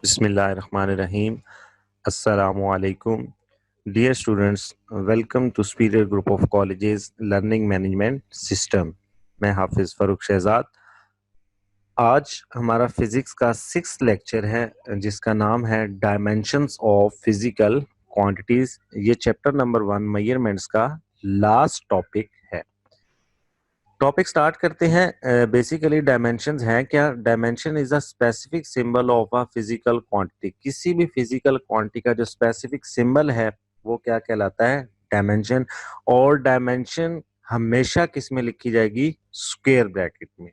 Bismillahirrahmanirrahim. Assalamu alaikum. Dear students, welcome to Superior Group of Colleges Learning Management System. मैं हाफिज फरूक शहजाद। आज हमारा physics का 6th lecture है जिसका नाम है डायमेंशंस ऑफ फिजिकल क्वांटिटीज। ये चैप्टर नंबर 1 मेजरमेंट्स का लास्ट टॉपिक है। टॉपिक स्टार्ट करते हैं। बेसिकली डायमेंशंस हैं क्या? Dimension is a specific symbol of a physical quantity. किसी भी फिजिकल क्वांटिटी का जो स्पेसिफिक सिंबल है वो क्या कहलाता है? डायमेंशन। और डायमेंशन हमेशा किस में लिखी जाएगी? स्क्वायर ब्रैकेट में।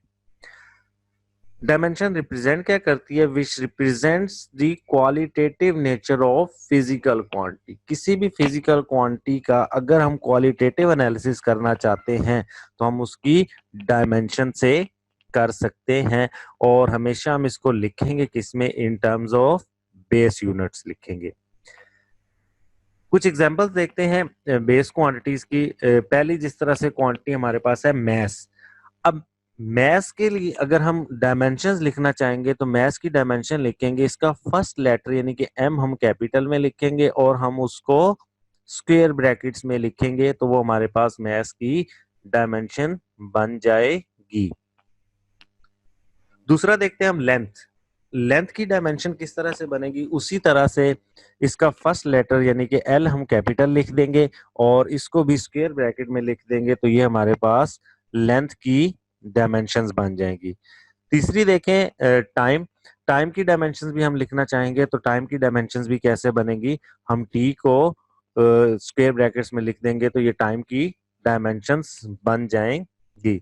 डायमेंशन रिप्रेजेंट क्या करती है? विच represents the qualitative nature of physical quantity. किसी भी फिजिकल क्वांटिटी का अगर हम क्वालिटेटिव एनालिसिस करना चाहते हैं तो हम उसकी डायमेंशन से कर सकते हैं, और हमेशा हम इसको लिखेंगे किसमें? In terms of base units लिखेंगे। कुछ एग्जांपल्स देखते हैं बेस क्वांटिटीज की। पहली जिस तरह से क्वांटिटी हमारे पास है मैस। अब मैस के लिए अगर हम डायमेंशंस लिखना चाहेंगे तो मैस की डायमेंशन लिखेंगे, इसका फर्स्ट लेटर यानी कि एम हम कैपिटल में लिखेंगे और हम उसको स्क्वायर ब्रैकेट्स में लिखेंगे, तो वो हमारे पास मैस की डायमेंशन बन जाएगी। दूसरा देखते हैं हम लेंथ। लेंथ की डायमेंशन किस तरह से बनेगी? उसी तरह से इसका फर्स्ट लेटर यानी कि एल हम कैपिटल लिख देंगे और इसको भी स्क्वायर ब्रैकेट में लिख देंगे, तो ये हमारे पास लेंथ की डायमेंशंस बन जाएंगी। तीसरी देखें टाइम। टाइम की डायमेंशंस भी हम लिखना चाहेंगे तो टाइम की डायमेंशंस भी कैसे बनेगी? हम टी को स्क्वायर ब्रैकेट्स में लिख देंगे तो ये टाइम की डायमेंशंस बन जाएंगी।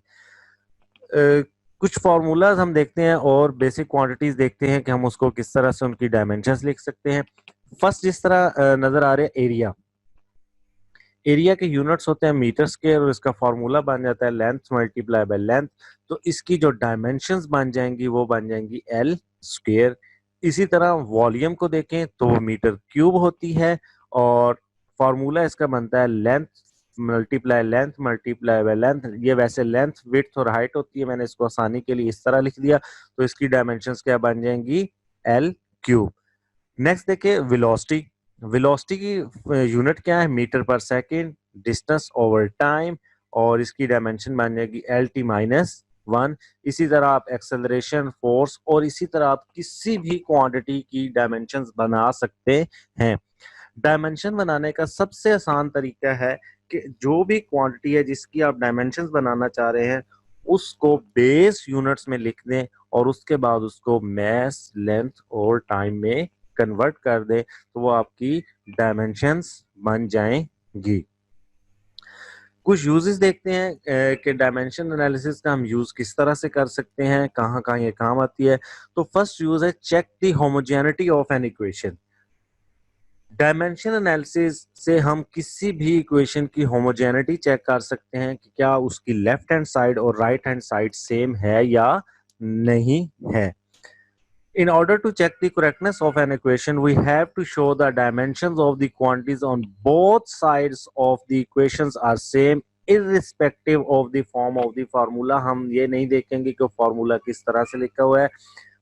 कुछ फॉर्मूलाज हम देखते हैं और बेसिक क्वांटिटीज देखते हैं कि हम उसको किस तरह से उनकी डायमेंशंस लिख सकते हैं। फर्स्ट जिस तरह नजर आ रहे हैं एरिया। एरिया के यूनिट्स होते हैं मीटर स्क्वायर और इसका फॉर्मूला बन जाता है लेंथ मल्टीप्लाई बाय लेंथ। तो इसकी जो डायमेंशंस बन जाएंगी वो बन जाएंगी एल स्क्वायर। इसी तरह वॉल्यूम को देखें तो वो मीटर क्यूब होती है और फॉर्मूला इसका बनता है लेंथ मल्टीप्लाई बाय लेंथ। ये वैसे लेंथ विड्थ और हाइट होती है, मैंने इसको आसानी के लिए इस तरह लिख दिया, तो इसकी डायमेंशंस क्या बन जाएंगी? L cube. नेक्स्ट देखिए वेलोसिटी। वेलोसिटी की यूनिट क्या है? मीटर पर सेकेंड, डिस्टेंस ओवर टाइम, और इसकी डायमेंशन बन जाएगी एल टी माइनस 1। इसी तरह आप एक्सेलरेशन, फोर्स और इसी तरह आप किसी भी क्वांटिटी की डायमेंशंस बना सकते हैं। डायमेंशन बनाने का सबसे आसान तरीका है कि जो भी क्वांटिटी है जिसकी आप डायमेंशंस बनाना चाह रहे हैं उसको बेस यूनिट्स में लिख दें और उसके बाद उसको मैस, लेंथ और टाइम में कन्वर्ट कर दे तो वो आपकी डायमेंशंस बन जाएंगी। कुछ यूजेस देखते हैं कि डायमेंशन एनालिसिस का हम यूज किस तरह से कर सकते हैं, कहाँ कहाँ ये काम आती है। तो फर्स्ट यूज है check the homogeneity of an equation. Dimension analysis से हम किसी भी इक्वेशन की होमोजेनिटी चेक कर सकते हैं कि क्या उसकी लेफ्ट हैंड साइड और राइट हैंड साइड सेम है या नहीं है। In order to check the correctness of an equation, we have to show the dimensions of the quantities on both sides of the equations are same irrespective of the form of the formula। हम ये नहीं देखेंगे कि formula किस तरह से लिखा हुआ है,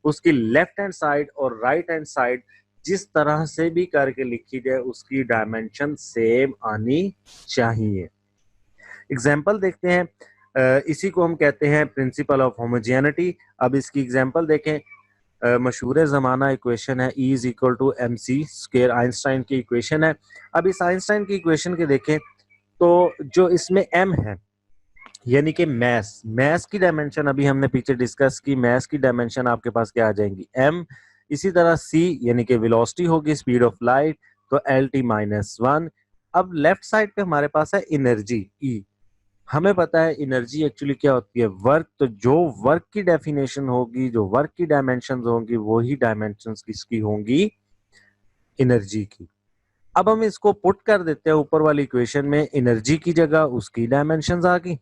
उसकी लेफ्ट हैंड साइड और राइट हैंड साइड जिस तरह से भी करके लिखी जाए उसकी डायमेंशन सेम आनी चाहिए। एग्जाम्पल देखते हैं। इसी को हम कहते हैं प्रिंसिपल ऑफ होमोजेनिटी। अब इसकी एग्जाम्पल देखें। मशहूर ज़माना इक्वेशन है E is equal to M C square, Einstein की इक्वेशन है। अब इस आइंस्टाइन की इक्वेशन के देखें तो जो इसमें m है यानी कि मैस की डायमेंशन अभी हमने पीछे डिस्कस की, मैस की डायमेंशन आपके पास क्या आ जाएंगी? m। इसी तरह c यानी कि वेलोसिटी होगी, स्पीड ऑफ लाइट, तो एल टी माइनस 1। अब लेफ्ट साइड पे हमारे पास है एनर्जी E। हमें पता है एनर्जी एक्चुअली क्या होती है? वर्क। तो जो वर्क की डेफिनेशन होगी, जो वर्क की डायमेंशंस होंगी, वही डायमेंशंस किसकी होंगी? एनर्जी की। अब हम इसको पुट कर देते हैं ऊपर वाली इक्वेशन में। एनर्जी की जगह उसकी डायमेंशंस आ गई,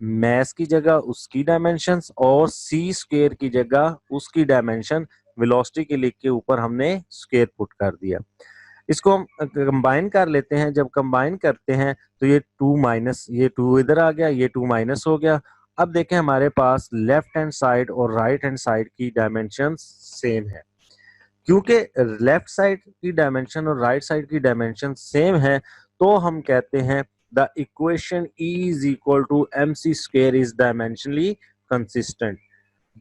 मैस की जगह उसकी डायमेंशंस और सी स्क्वायर की जगह उसकी डायमेंशन। वेलोसिटी के लिख के ऊपर हमने स्क्वायर पुट कर दिया। इसको हम कंबाइन कर लेते हैं। जब कंबाइन करते हैं तो ये 2 माइनस, ये 2 इधर आ गया, ये 2 माइनस हो गया। अब देखें हमारे पास लेफ्ट हैंड साइड और राइट हैंड साइड की डायमेंशन सेम है। क्योंकि लेफ्ट साइड की डायमेंशन और राइट साइड की डायमेंशन सेम है, तो हम कहते हैं the equation E is equal to MC square is dimensionally consistent.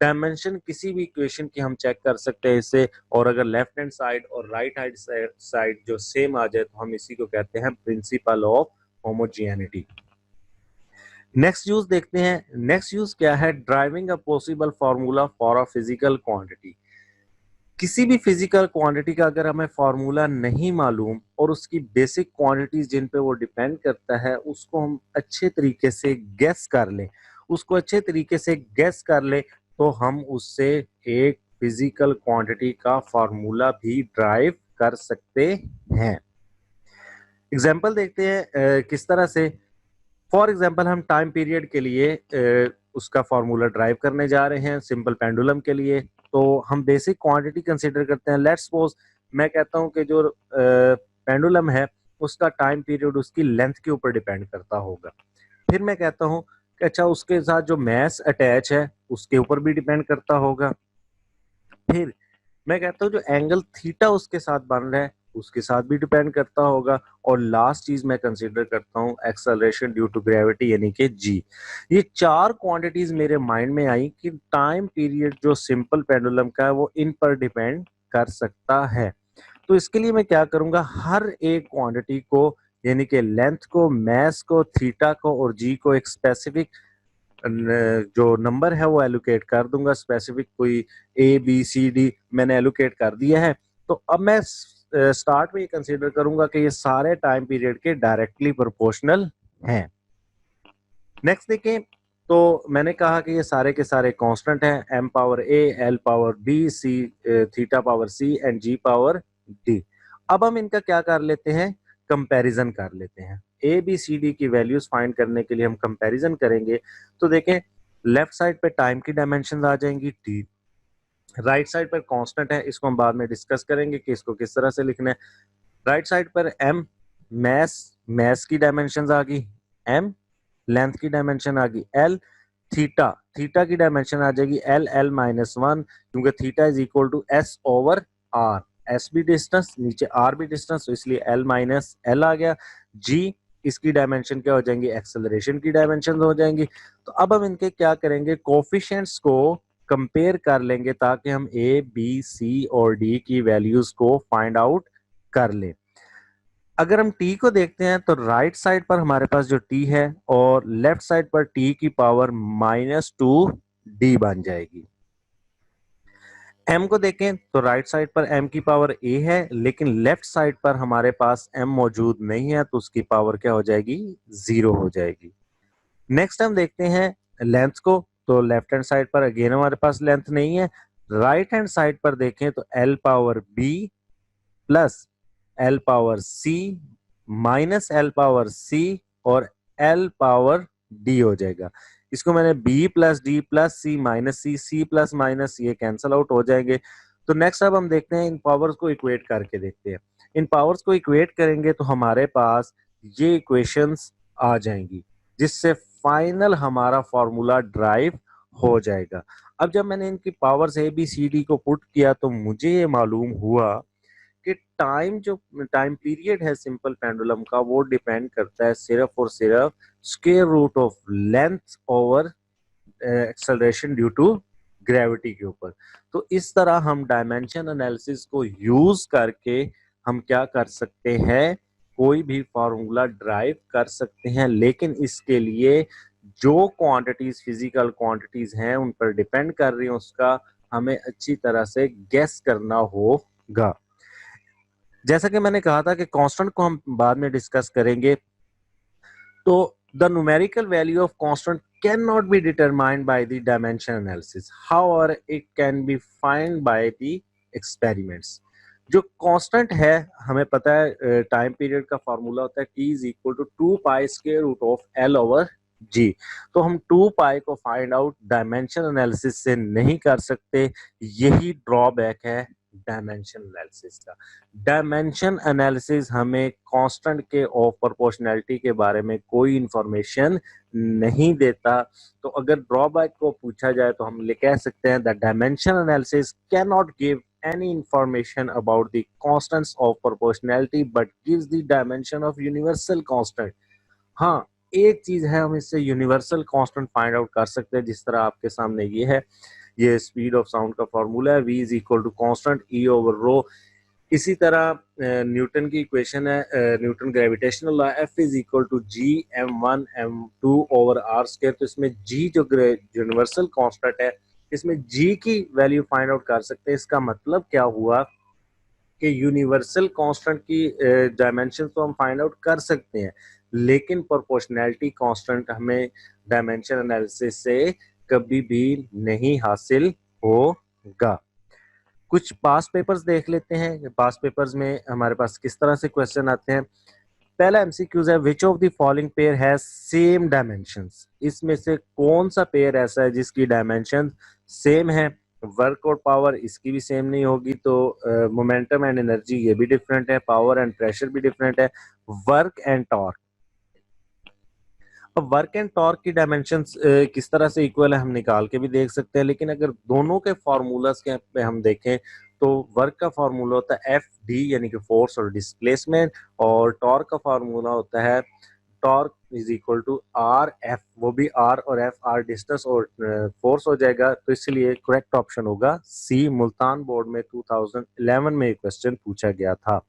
Dimension किसी भी इक्वेशन की हम चेक कर सकते हैं इससे, और अगर लेफ्ट हैंड साइड और राइट हैंड साइड जो सेम आ जाए तो हम इसी को कहते हैं principle of homogeneity. Next use देखते हैं। नेक्स्ट यूज क्या है? Driving a possible formula for a physical quantity. किसी भी फिजिकल क्वांटिटी का अगर हमें फार्मूला नहीं मालूम और उसकी बेसिक क्वांटिटीज जिन पे वो डिपेंड करता है उसको हम अच्छे तरीके से गेस कर लें, उसको अच्छे तरीके से गेस कर लें, तो हम उससे एक फिजिकल क्वांटिटी का फार्मूला भी ड्राइव कर सकते हैं। एग्जाम्पल देखते हैं किस तरह से। फॉर एग्जाम्पल हम टाइम पीरियड के लिए उसका फार्मूला ड्राइव करने जा रहे हैं सिंपल पेंडुलम के लिए। तो हम बेसिक क्वांटिटी कंसीडर करते हैं। लेट्स सपोज मैं कहता हूं कि जो पेंडुलम है उसका टाइम पीरियड उसकी लेंथ के ऊपर डिपेंड करता होगा। फिर मैं कहता हूं कि अच्छा उसके साथ जो मैस अटैच है उसके ऊपर भी डिपेंड करता होगा। फिर मैं कहता हूँ जो एंगल थीटा उसके साथ बन रहा है उसके साथ भी डिपेंड करता होगा। और लास्ट चीज मैं कंसीडर करता हूँ एक्सेलरेशन ड्यू टू ग्रेविटी यानी कि जी। ये चार क्वांटिटीज मेरे माइंड में आई कि टाइम पीरियड जो सिंपल पेंडुलम का है वो इन पर डिपेंड कर सकता है। तो इसके लिए मैं क्या करूंगा, हर एक क्वांटिटी को यानी कि लेंथ को, मैस को, थीटा को और जी को एक स्पेसिफिक जो नंबर है वो एलोकेट कर दूंगा। स्पेसिफिक कोई A B C D मैंने एलोकेट कर दिया है। तो अब मैं स्टार्ट में ये कंसीडर करूंगा कि ये सारे टाइम पीरियड के डायरेक्टली प्रोपोर्शनल हैं। नेक्स्ट देखें, तो मैंने कहा कि ये सारे के सारे कांस्टेंट हैं, m power A, L power B, C theta power C and G power D। अब हम इनका क्या कर लेते हैं, कंपैरिजन कर लेते हैं। A B C D की वैल्यूज फाइंड करने के लिए हम कंपैरिजन करेंगे। तो देखें लेफ्ट साइड पे टाइम की डायमेंशन आ जाएंगी T, राइट साइड पर कांस्टेंट है, इसको हम बाद में डिस्कस करेंगे कि इसको किस तरह से लिखना है। राइट साइड पर M मैस की डायमेंशन आ गई, M लेंथ की डायमेंशन आ गई, L थीटा की डायमेंशन आ जाएगी L-L-1 क्योंकि theta is equal to S over R। S भी डिस्टेंस, नीचे R भी डिस्टेंस, तो इसलिए L-L आ गया। G इसकी डायमेंशन क्या हो जाएंगी, एक्सेलरेशन की डायमेंशन हो जाएंगी। तो अब हम इनके क्या करेंगे, कोफिशिएंट्स को कंपेयर कर लेंगे ताकि हम A, B, C और D की वैल्यूज को फाइंड आउट कर लें। अगर हम t को देखते हैं तो राइट साइड पर हमारे पास जो t है और लेफ्ट साइड पर t की पावर -2d बन जाएगी। m को देखें तो राइट साइड पर m की पावर a है, लेकिन लेफ्ट साइड पर हमारे पास m मौजूद नहीं है तो उसकी पावर क्या हो जाएगी, 0 हो जाएगी। नेक्स्ट हम देखते हैं लेंथ को, तो लेफ्ट हैंड साइड पर अगेन हमारे पास लेंथ नहीं है। राइट हैंड साइड पर देखें तो l power b plus L power C minus L power C और L पावर D हो जाएगा। इसको मैंने B plus D plus C minus C plus minus ये कैंसल आउट हो जाएंगे। तो नेक्स्ट अब हम देखते हैं इन पावर्स को इक्वेट करके देखते हैं। इन पावर्स को इक्वेट करेंगे तो हमारे पास ये इक्वेशंस आ जाएंगी जिससे फाइनल हमारा फॉर्मूला ड्राइव हो जाएगा। अब जब मैंने इनकी पावर्स ABCD को पुट किया तो मुझे ये मालूम हुआ कि जो टाइम पीरियड है सिंपल पेंडुलम का वो डिपेंड करता है सिर्फ और सिर्फ square root of length over acceleration due to gravity के ऊपर। तो इस तरह हम डायमेंशन एनालिसिस को यूज करके हम क्या कर सकते हैं, कोई भी फार्मूला ड्राइव कर सकते हैं, लेकिन इसके लिए जो क्वांटिटीज फिजिकल क्वांटिटीज हैं उन पर डिपेंड कर रही है उसका हमें अच्छी तरह से गेस करना होगा। जैसा कि मैंने कहा था कि कांस्टेंट को हम बाद में डिस्कस करेंगे। तो the numerical value of constant can not be determined by the dimension analysis, however it can be find by the experiments. जो कांस्टेंट है हमें पता है टाइम पीरियड का फार्मूला होता है T is equal to 2 pi square root of L over G। तो हम 2 पाई को फाइंड आउट डायमेंशन एनालिसिस से नहीं कर सकते, यही ड्रॉबैक है डायमेंशन एनालिसिस का। डायमेंशन एनालिसिस हमें कांस्टेंट के ऑफ प्रोपोर्शनैलिटी के बारे में कोई इंफॉर्मेशन नहीं देता। तो अगर ड्रॉबैक को पूछा जाए तो हम कह सकते हैं the dimension analysis can not give any information about the constants of proportionality but gives the dimension of universal constant। हाँ, एक चीज है, हम इससे यूनिवर्सल कांस्टेंट फाइंड आउट कर सकते हैं, जिस तरह आपके सामने ये है, ये स्पीड ऑफ साउंड का फॉर्मूला है, v is equal to constant E over rho. इसी तरह न्यूटन की इक्वेशन है, Newton gravitational law, F is equal to G m1 m2 over R square. तो इसमें जी जो यूनिवर्सल कांस्टेंट है, इसमें जी की वैल्यू फाइंड आउट कर सकते हैं। इसका मतलब क्या हुआ कि यूनिवर्सल कांस्टेंट की डायमेंशन तो हम फाइंड आउट कर सकते हैं, लेकिन प्रोपोर्शनैलिटी कांस्टेंट हमें डायमेंशन एनालिसिस से कभी भी नहीं हासिल होगा। कुछ पास पेपर्स देख लेते हैं। पास पेपर्स में हमारे पास किस तरह से क्वेश्चन आते हैं। पहला एमसीक्यूज है, which of the following pair has same dimensions. इसमें से कौन सा पेयर ऐसा है जिसकी डायमेंशन सेम है। वर्क और पावर इसकी भी सेम नहीं होगी, तो मोमेंटम एंड एनर्जी ये भी डिफरेंट है, पावर एंड प्रेशर भी डिफरेंट है। वर्क एंड टॉर्क, अब वर्क एंड टॉर्क की डायमेंशंस किस तरह से इक्वल है हम निकाल के भी देख सकते हैं, लेकिन अगर दोनों के फार्मूलाज के पे हम देखें तो वर्क का फार्मूला होता है एफ डी यानी कि फोर्स और डिस्प्लेसमेंट, और टॉर्क का फार्मूला होता है torque is equal to R F, वो भी आर और एफ, आर डिस्टेंस और फोर्स हो जाएगा। तो इसलिए करेक्ट ऑप्शन होगा सी। मुल्तान बोर्ड में 2011 में एक क्वेश्चन पूछा गया था।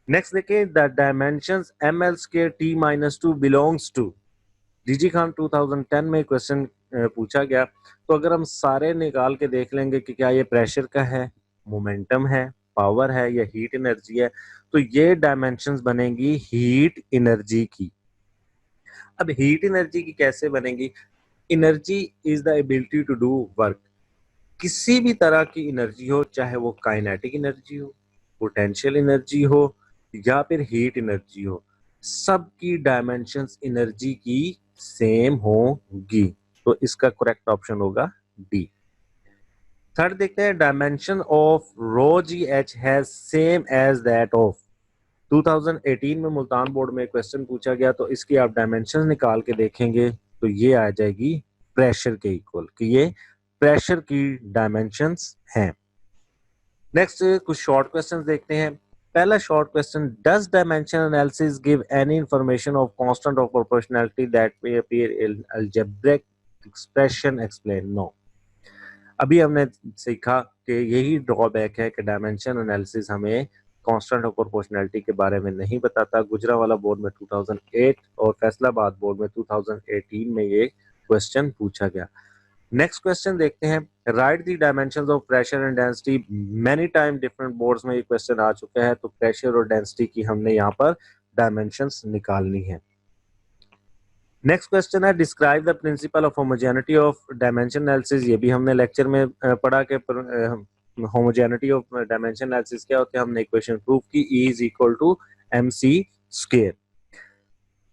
नेक्स्ट देखिए, the dimensions M L square T minus two belongs to. DG Khan 2010 में क्वेश्चन पूछा गया। तो अगर हम सारे निकाल के देख लेंगे कि क्या ये प्रेशर का है, मोमेंटम है, पावर है या हीट एनर्जी है, तो ये डायमेंशंस बनेगी हीट एनर्जी की। अब हीट एनर्जी की कैसे बनेगी। Energy is the ability to do work. किसी भी तरह की एनर्जी हो, चाहे वो काइनेटिक एनर्जी हो, पोटेंशियल एनर्जी हो या फिर हीट एनर्जी हो, सबकी डायमेंशंस एनर्जी की सेम होगी। तो इसका करेक्ट ऑप्शन होगा डी। थर्ड देखते हैं, dimension of rho G H has same as that of. 2018 में मुल्तान बोर्ड में क्वेश्चन पूछा गया, तो इसकी आप डायमेंशन निकाल के देखेंगे तो ये आ जाएगी प्रेशर के इक्वल, कि ये प्रेशर की डायमेंशंस हैं। नेक्स्ट कुछ शॉर्ट क्वेश्चंस देखते हैं। पहला short question, does dimension analysis give any information of constant of proportionality that may appear in algebraic expression, explain. No. अभी हमने सीखा कि यही ड्रॉबैक है कि डायमेंशन एनालिसिस हमें कांस्टेंट ऑफ प्रोपोर्शनैलिटी के बारे में नहीं बताता। गुजरांवाला बोर्ड में 2008 और फैसलाबाद बोर्ड में 2018 में ये क्वेश्चन पूछा गया। नेक्स्ट क्वेश्चन देखते हैं, right the dimensions of pressure and density. Many time different boards में ये क्वेश्चन आ चुका है, तो प्रेशर और डेंसिटी की हमने यहाँ पर डायमेंशंस निकालनी है। नेक्स्ट क्वेश्चन है, describe the principle of homogeneity of dimension analysis. ये भी हमने लेक्चर में पढ़ा कि होमोजेनिटी ऑफ डायमेंशन एनालिसिस क्या होता है। हमने इक्वेशन प्रूव की, E is equal to mc square.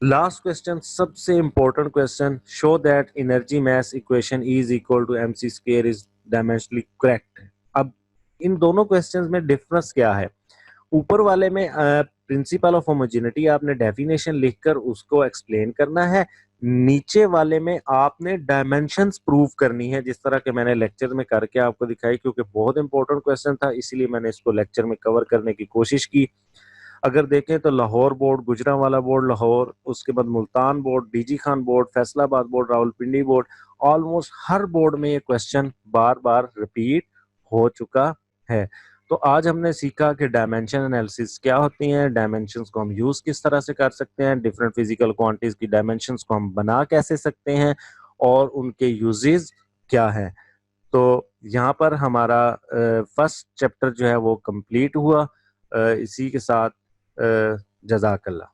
Last question, सबसे important question, show that energy mass equation E is equal to mc square is dimensionally correct. अब इन दोनों क्वेश्चंस में डिफरेंस क्या है। ऊपर वाले में प्रिंसिपल ऑफ होमोजेनिटी आपने डेफिनेशन लिखकर उसको एक्सप्लेन करना है, नीचे वाले में आपने डायमेंशंस प्रूव करनी है, जिस तरह के मैंने लेक्चर में करके आपको दिखाई, क्योंकि बहुत इंपॉर्टेंट क्वेश्चन था, इसीलिए मैंने इसको लेक्चर में कवर करने की कोशिश की। अगर देखें तो लाहौर बोर्ड, गुजरांवाला बोर्ड लाहौर, उसके बाद Multan board, DG Khan board, Faisalabad board, Rawalpindi board, almost हर बोर्ड में ये क्वेश्चन बार बार रिपीट हो चुका है। तो आज हमने सीखा कि डायमेंशन एनालिसिस क्या होती हैं, डायमेंशंस को हम यूज किस तरह से कर सकते हैं, डिफरेंट फिजिकल क्वांटिटीज की डायमेंशंस को हम बना कैसे सकते हैं और उनके यूजेस क्या हैं। तो यहाँ पर हमारा फर्स्ट चैप्टर जो है वो कंप्लीट हुआ। इसी के साथ जज़ाकल्लाह।